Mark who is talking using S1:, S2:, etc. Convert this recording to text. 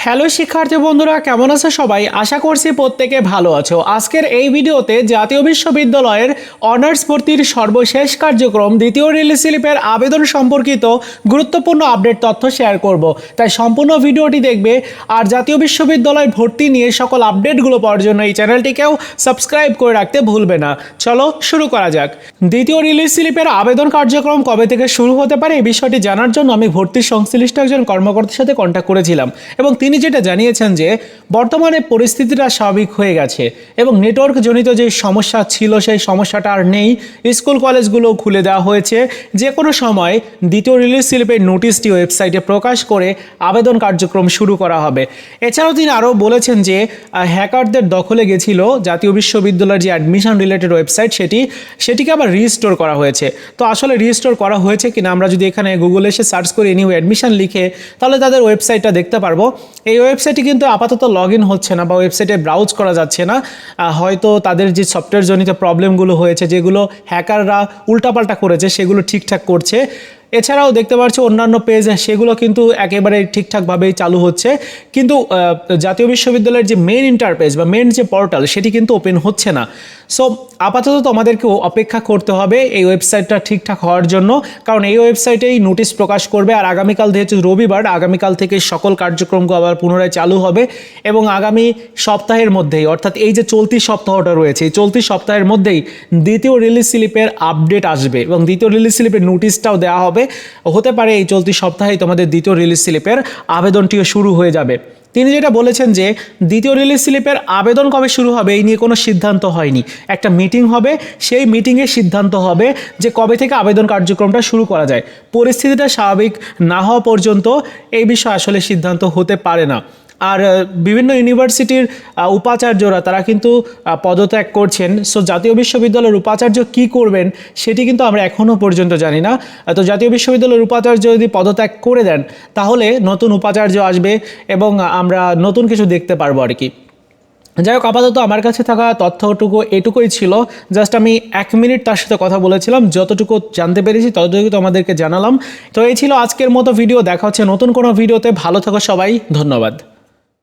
S1: Hello শিক্ষার্থী বন্ধুরা, কেমন আছো সবাই? আশা করছি প্রত্যেকে ভালো আছো। আজকের এই ভিডিওতে জাতীয় বিশ্ববিদ্যালয়ের অনার্স ভর্তির সর্বশেষ কার্যক্রম দ্বিতীয় রিলিজ স্লিপের আবেদন সম্পর্কিত গুরুত্বপূর্ণ আপডেট তথ্য শেয়ার করব। তাই সম্পূর্ণ ভিডিওটি দেখবে। আর জাতীয় বিশ্ববিদ্যালয় ভর্তি নিয়ে সকল আপডেটগুলো পাওয়ার জন্য এই চ্যানেলটিকেও সাবস্ক্রাইব করে রাখতে ভুলবে না। চলো শুরু করা যাক। দ্বিতীয় রিলিজ স্লিপের আবেদন কার্যক্রম কবে থেকে শুরু হতে পারে এই বিষয়টি জানার জন্য আমি ভর্তির সংশ্লিষ্ট একজন কর্মকর্তার সাথে কন্ট্যাক্ট করেছিলাম এবং তিনি যেটা জানিয়েছেন যে বর্তমানে পরিস্থিতিটা স্বাভাবিক হয়ে গেছে এবং নেটওয়ার্ক জনিত যে সমস্যা ছিল সেই সমস্যাটা আর নেই। স্কুল কলেজগুলো খুলে দেওয়া হয়েছে। যে কোনো সময় দ্বিতীয় রিলিজ স্লিপের নোটিশটি ওয়েবসাইটে প্রকাশ করে আবেদন কার্যক্রম শুরু করা হবে। এছাড়াও তিনি আরও বলেছেন যে হ্যাকারদের দখলে গেছিল জাতীয় বিশ্ববিদ্যালয়ের যে অ্যাডমিশন রিলেটেড ওয়েবসাইট সেটিকে আবার রিস্টোর করা হয়েছে। তো আসলে রিস্টোর করা হয়েছে কিনা আমরা যদি এখানে গুগলে এসে সার্চ করি নিউ অ্যাডমিশন লিখে, তাহলে তাদের ওয়েবসাইটটা দেখতে পারবো। এই ওয়েবসাইটে কিন্তু আপাতত লগ ইন হচ্ছে না বা ওয়েবসাইটে ব্রাউজ করা যাচ্ছে না। হয়তো তাদের যে সফটওয়্যার জনিত প্রবলেমগুলো হয়েছে, যেগুলো হ্যাকাররা উল্টাপাল্টা করেছে, সেগুলো ঠিকঠাক করছে। এছাড়াও দেখতে পাচ্ছি অন্যান্য পেজ সেগুলো কিন্তু একেবারে ঠিকঠাকভাবেই চালু হচ্ছে, কিন্তু জাতীয় বিশ্ববিদ্যালয়ের যে মেন ইন্টারপেজ বা মেন যে পোর্টাল সেটি কিন্তু ওপেন হচ্ছে না। সো আপাতত তোমাদেরকেও অপেক্ষা করতে হবে এই ওয়েবসাইটটা ঠিকঠাক হওয়ার জন্য, কারণ এই ওয়েবসাইটেই নোটিশ প্রকাশ করবে। আর আগামীকাল যেহেতু রবিবার, আগামীকাল থেকে সকল কার্যক্রমগুলো আবার পুনরায় চালু হবে এবং আগামী সপ্তাহের মধ্যেই, অর্থাৎ এই যে চলতি সপ্তাহটা রয়েছে, এই চলতি সপ্তাহের মধ্যেই দ্বিতীয় রিলিজ স্লিপের আপডেট আসবে এবং দ্বিতীয় রিলিজ স্লিপের নোটিশটাও দেওয়া হবে। হতে পারে এই চলতি সপ্তাহেই তোমাদের দ্বিতীয় রিলিজ স্লিপের আবেদনটিও শুরু হয়ে যাবে। তিনি যেটা বলেছেন যে দ্বিতীয় রিলিজ স্লিপের আবেদন কবে শুরু হবে এই নিয়ে কোনো সিদ্ধান্ত হয়নি। একটা মিটিং হবে, সেই মিটিংয়ে সিদ্ধান্ত হবে যে কবে থেকে আবেদন কার্যক্রমটা শুরু করা যায়। পরিস্থিতিটা স্বাভাবিক না হওয়া পর্যন্ত এই বিষয়ে আসলে সিদ্ধান্ত হতে পারে না। আর বিভিন্ন ইউনিভার্সিটির উপাচার্যরা তারা কিন্তু পদত্যাগ করছেন। সো জাতীয় বিশ্ববিদ্যালয়ের উপাচার্য কী করবেন সেটি কিন্তু আমরা এখনও পর্যন্ত জানি না। তো জাতীয় বিশ্ববিদ্যালয়ের উপাচার্য যদি পদত্যাগ করে দেন তাহলে নতুন উপাচার্য আসবে এবং আমরা নতুন কিছু দেখতে পারবো আর কি। যাই হোক, আপাতত আমার কাছে থাকা তথ্যটুকু এটুকুই ছিল। জাস্ট আমি 1 মিনিট তার সাথে কথা বলেছিলাম, যতটুকু জানতে পেরেছি ততটুকু তোমাদেরকে জানালাম। তো এই ছিল আজকের মতো ভিডিও। দেখা হচ্ছে নতুন কোনো ভিডিওতে। ভালো থাকো সবাই, ধন্যবাদ।